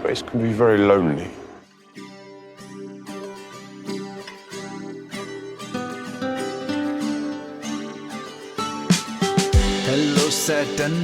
space can be very lonely. Hello Saturn,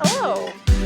Hello.